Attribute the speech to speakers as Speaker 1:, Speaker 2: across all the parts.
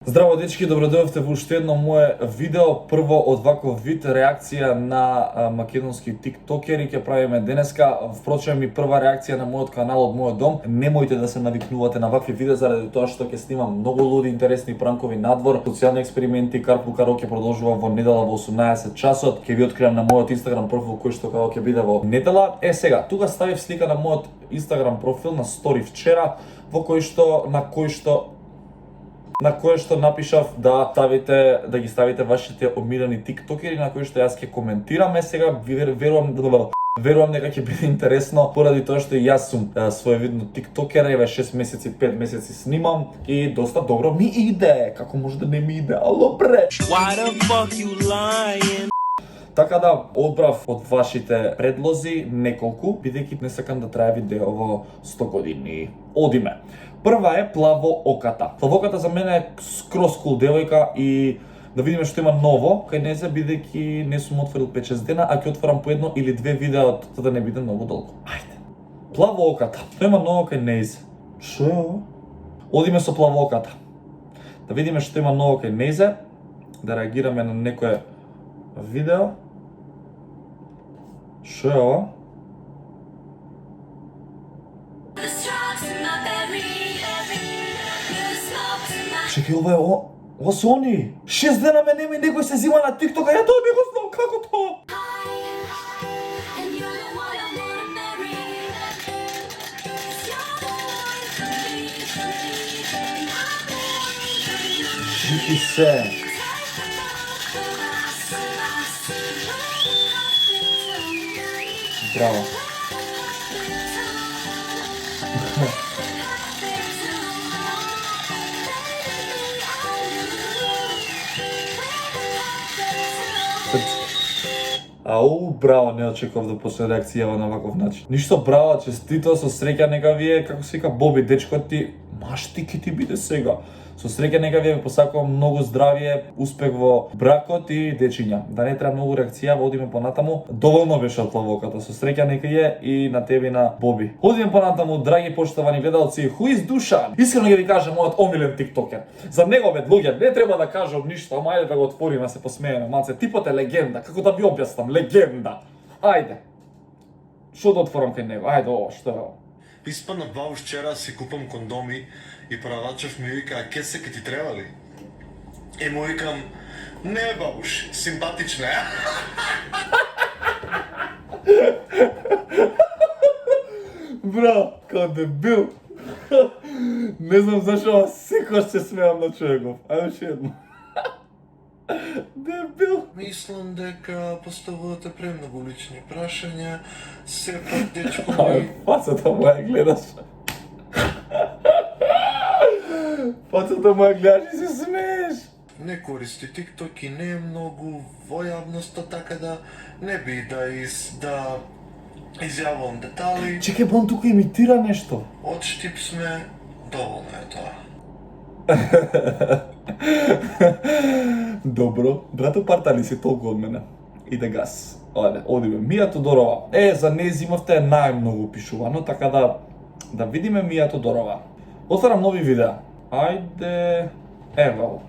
Speaker 1: Здраво дечки, добродојавте во уште едно мое видео, прво од ваков вид реакција на македонски тиктокери ќе правиме денеска. Впрочем и прва реакција на мојот канал од мојот дом. Немојте да се навикнувате на вакви видеа заради тоа што ќе снимам многу луди, интересни пранкови надвор, социјални експерименти, карпул караоке продолжува во недела во 18 часот. Ќе ви откриам на мојот Instagram профил кој што како ќе биде во недела. Сега, тука ставив слика на мојот Instagram профил на стори вчера, во кој што напишав да ги ставите вашите омилени тиктокери на кои што јас ќе коментираме. Сега верувам дека ќе биде интересно поради тоа што и јас сум своевидно тиктокер, еве 6 месеци, 5 месеци снимам и доста добро ми иде. Како може да не ми иде? Ало бре.
Speaker 2: Why the fuck you lying?
Speaker 1: Така да, одбрав од вашите предлози неколку, бидејќи не сакам да трае видео во 100 години. Одиме. Прва е Плавооката. Плавооката за мене е скроз кул девојка и да видиме што има ново кај незе, бидејќи не сум отворил 5-6 дена, а ќе отворам по едно или две видеа, за да не биде многу долго. Ајде. Плавооката. Што има ново кај незе? Што е ово? Одиме со Плавооката. Да видиме што има ново кај незе, да реагираме на некое видео. Што е ова? Чекай, ова се они. 6 дена ме нема и некој се зима на TikTok, а ја тоа не го знам, како тоа? Жити се. Браво. Ау, браво, не очекував да после реакцијава на ваков начин. Ништо, браво, честито, со среќа нека вие, како се вика Боби, дечко ти, машти ке ти биде сега. Со среќа нека вие посакувам многу здравје, успех во бракот и дечиња. Да не треба многу реакција, одиме понатаму. Доволно беше од Плавооката, со среќа нека е и на тебе и на Боби. Одиме понатаму, драги поштовани гледалци, who is Душан? Искрено ќе ви кажам, мојот омилен тиктокер. За него бе, луѓе, не треба да кажам ништо, ама ајде да го отвориме, да се посмееме малце. Типот е легенда, како да ви објаснам, легенда. Ајде. Што да отворам кај него? Ајде, ова, што е ова?
Speaker 3: Испадна бабуш вчера си купам кондоми и продавачев ми вика, ке се ке ти треба ли? И му викам, не бабуш, симпатична е.
Speaker 1: Браво, као дебил. Не знам зашо, секојаш се смеам на човеков. Ајде ше едно. Дебил.
Speaker 3: Мислам дека поставувате премногу лични прашања, сепак дечко
Speaker 1: Ајде,
Speaker 3: ми...
Speaker 1: пацата моја гледаш. Пацата моја гледаш и се смееш.
Speaker 3: Не користи TikTok и не е многу во јавноста, така да не би да изјавувам детали.
Speaker 1: Чекај, бон тука имитира нешто.
Speaker 3: Од штип сме, доволно е тоа.
Speaker 1: Добро, брато партали си толку од мене. Иде газ. Ајде, одиме. Мија Тодорова. За нејз имавте најмногу пишувано, така да видиме Мија Тодорова. Отварам нови видеа. Ајде, ево.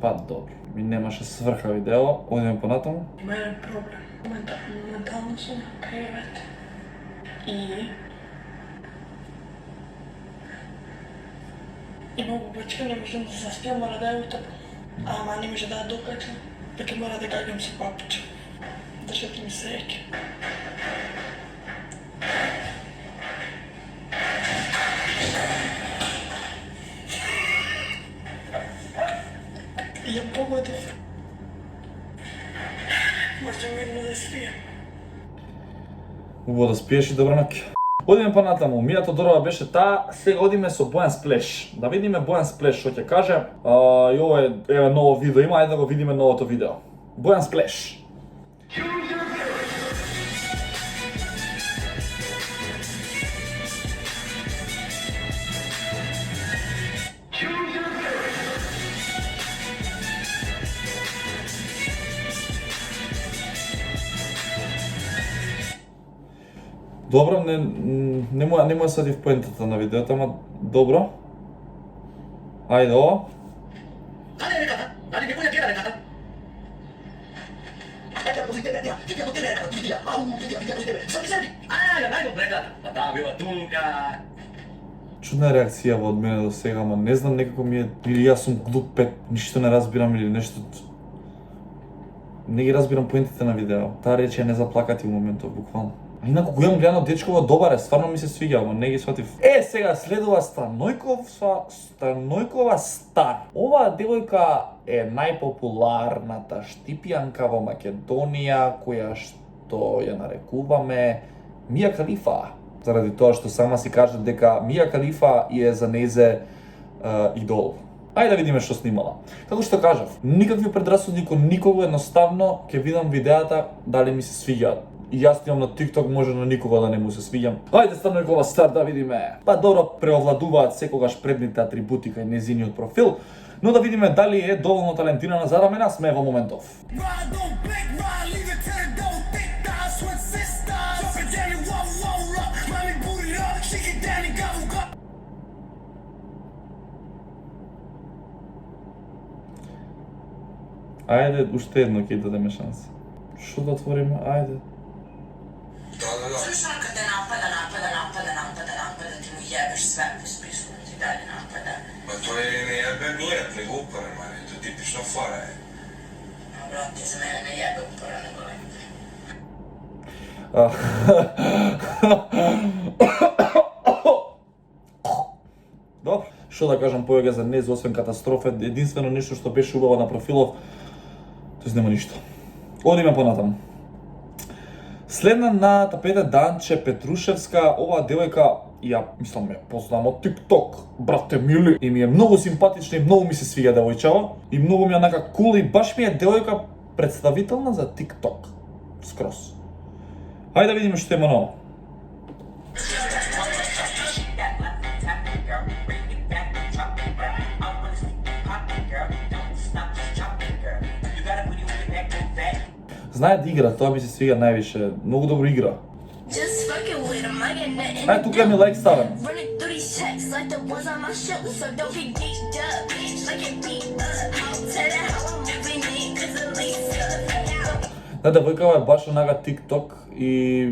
Speaker 1: Па добро, ми немаше сврха видео, одиме понатаму.
Speaker 4: Има еден проблем. Моментално сум на кревет и има обачка, не можам да заспиам, мора да ја утопам. Ама не може да ја докачам, веќе мора да гаѓам со папича. Држат ми среќа. Ја погодив. Може мирно да спием.
Speaker 1: Убаво да спиеш и добра ноќ. Одиме понатаму, Мија Тодорова беше таа, сега одиме со Бојан Сплеш. Да видиме Бојан Сплеш што ќе каже. И ова е еве ново видео, има, ајде да го видиме новото видео. Бојан Сплеш. Добро, нема сади в поентата на видеото, ама добро. Ајде ова.
Speaker 5: Ајде реката, ајде некој ја гледа реката. Ајде позите тебе, ќе го тебе реката, видија, ау, видија позите тебе. Сади. Ајде, најдобро реката. Па таа била тунка.
Speaker 1: Чудна реакција од мене до сега, ама не знам, некако ми е, или јас сум глуп пет, ништо не разбирам или нешто. Не ги разбирам поентите на видео. Таа рече не заплакати во моментов, буквално. А инаку го имам гледано дечково добар е, стварно ми се свиѓа, ама не ги сватив. Сега следува Станојкова Стар. Оваа девојка е најпопуларната штипјанка во Македонија, која што ја нарекуваме Мија Калифа. Заради тоа што сама си каже дека Мија Калифа е за нејзе идол. Ајде да видиме што снимала. Како што кажав, никакви предрасуди кон никого, едноставно ќе видам видеата дали ми се свиѓаат. И јас снимам на TikTok, може на никога да не му се свиѓам. Ајде Станојкова Стар да видиме. Па добро, преовладуваат секогаш предните атрибути кај незиниот профил, но да видиме дали е доволно талентирана за да ме насмее во моментов. Ајде, уште едно ќе дадеме шанса. Што да отвориме? Ајде.
Speaker 5: Слушам kada napada, ti mu jebeš sve po spisku, ti dalje napada.
Speaker 6: Ma to je ne jebe mirat, nego upore, mani, to je tipična fora je.
Speaker 5: A brate, za mene ne jebe upora, nego lepo.
Speaker 1: Добро, што да кажам повеќе за нез, освен катастрофа, единствено нешто што беше убаво на профилов, тоест нема ништо. Одиме понатаму. Следна на тапета Данче Петрушевска, оваа девојка ја, мислам, ја познам од TikTok, брате мили. И ми е многу симпатична и многу ми се свиѓа девојчава. И многу ми е онака кул и баш ми е девојка представителна за TikTok. Скрос. Хајде да видиме што има ново. Знае да игра, тоа ми се свига највише. Многу добро игра. Ај, тука ми лайк ставен. Да, девојкава е баш онака TikTok и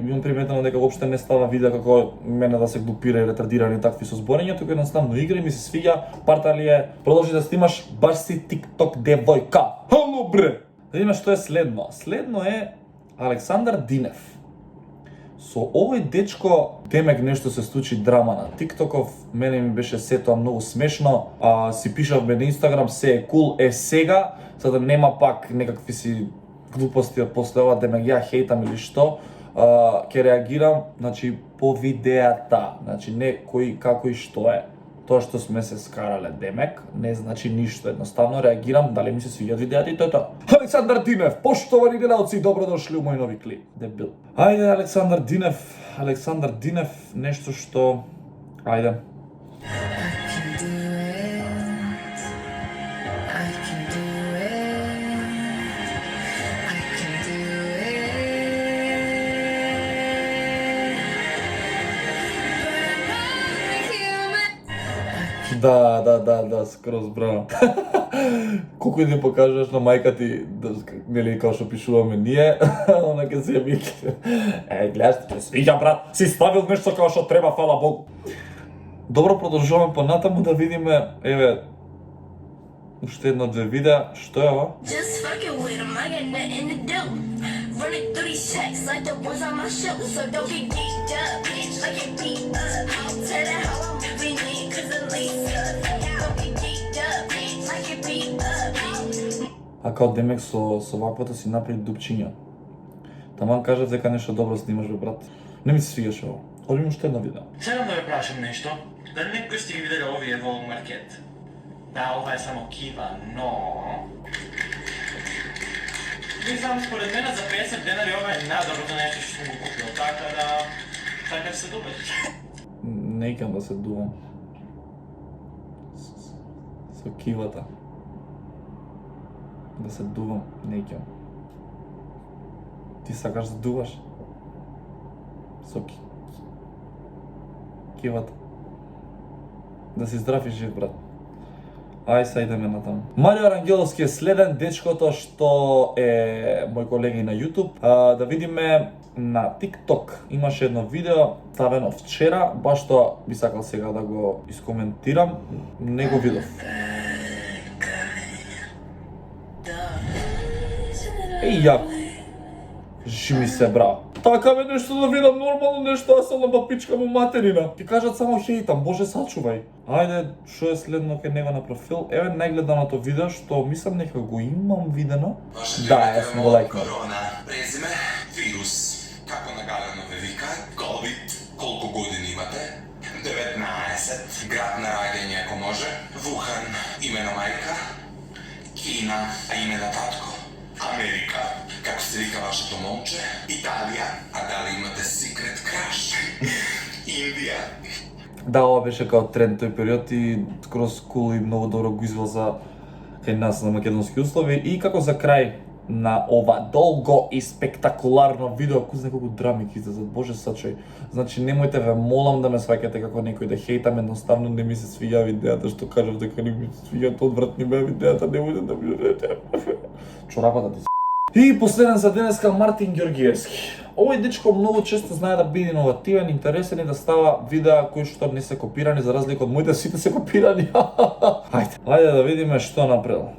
Speaker 1: имам приметено дека воопште не става видео како мене да се глупира и ретардирани такви со зборења, туку едноставно игра и ми се свиѓа, партали е, продолжи да снимаш, баш си TikTok девојка. Хало бре! Да видиме што е следно. Следно е Александар Динев. Со овој дечко, демек нешто се случи драма на TikTokов, мене ми беше се тоа многу смешно, си пишавме на Instagram, се е кул, сега, за да нема пак некакви си глупости после ова, демек ја хейтам или што, ќе реагирам, значи, по видеата, значи, не кој, како и што е. Тоа што сме се скарале демек, не значи ништо, едноставно реагирам дали ми се свиѓаат видеата и тоа е тоа. Александар Динев, поштовани гледалци, добро дошли у мој нови клип. Дебил. Ајде Александар Динев, нешто што... Ајде. Да, скроз браво. Колку и да покажеш на мајка ти, нели, као што пишуваме ние, она ќе се вики. Гледаш, ти свиѓа, брат, си ставил нешто као што треба, фала Богу. Добро, продолжуваме понатаму да видиме, еве, уште едно-две видеа, што е ова? А као демек со ваквото си направи дупчиња. Таман кажав дека нешто добро снимаш, бе, брат. Не ми се свиѓаше ова. Одим уште едно видео.
Speaker 7: Сакам да ве прашам нешто. Дали некој сте ги виделе овие во маркет? Да, ова е само кива, но... Не знам, според мене за 50 денари ова е најдоброто нешто што сум го купил, така да... Сакам се дубеш.
Speaker 1: Не икам да се дувам. Со кивата. Да се дувам, не икам. Ти сакаш да дуваш? Со Киват. Да си здрав и жив, брат. Ај, са идеме натаму. Марио Арангеловски е следен, дечкото што е мој колеги на YouTube. Да видиме на TikTok. Имаше едно видео ставено вчера, баш тоа би сакал сега да го искоментирам. Не го видов. Еј, јако. Жими се, браво. Така бе нешто да видам нормално нешто, аз съм на бапичка му материна. Ти кажат само хейтам, боже сачувај. Ајде, шо е следно кај него на профил? Еве најгледаното видео што мислам нека го имам видено. Да, јас сум го лајкнал.
Speaker 6: Корона, презиме, вирус, како нагалено ве вика, COVID, колку години имате? 19, град на раѓање ако може, Вухан, име на мајка, Кина, име на татко, Америка, како се вика вашето момче, Италија, а дали имате секрет краш, Индија.
Speaker 1: Да, ова беше као тренд тој период и скроз кул и многу добро го извлаза кај нас на македонски услови. И како за крај на ова долго и спектакуларно видео, кој знае колку драми ќе излезат, боже сачај. Значи немојте ве молам да ме сваќате како некој да хейтам, едноставно не ми се свиѓа видеата што кажав дека не ми се свиѓа, одвратни бе видеата, немојте да ми рете. Чорапата ти. И последен за денеска Мартин Ѓоргиевски. Овој дечко многу често знае да биде иновативен, интересен и да става видеа кои што не се копирани за разлика од моите, сите се копирани. Ајде да видиме што направил.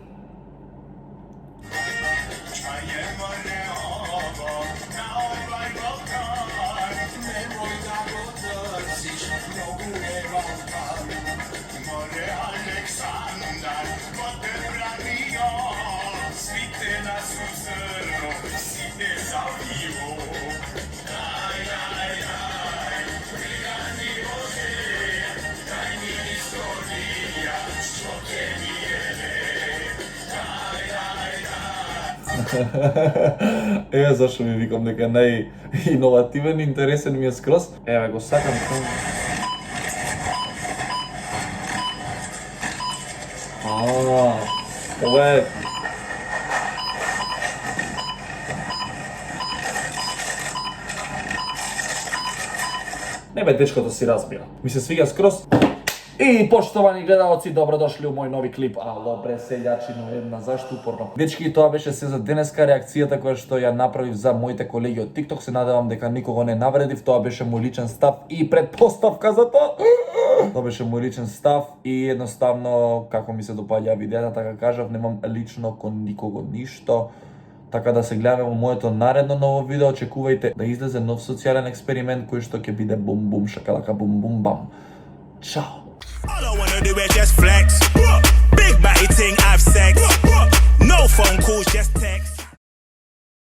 Speaker 1: Еве зашо ми викам дека најиновативен и интересен ми е скроз. Еве го сакам тоа. Ова е... Не бе, дечкото си разбира. Ми се свига скроз. И поштовани гледалци, добродошли у мој нови клип. Ало бре селјачино една, зашто упорно? Дечки, тоа беше се за денеска реакцијата која што ја направив за моите колеги од TikTok. Се надевам дека никого не навредив, тоа беше мој личен став и предпоставка за тоа. Тоа беше мој личен став и едноставно како ми се допаѓа видеата, така кажав, немам лично кон никого ништо. Така да се гледаме во моето наредно ново видео, очекувајте да излезе нов социјален експеримент кој што ќе биде бум бум шакалака бум бум бам. Чао!
Speaker 2: All I wanna do is just flex.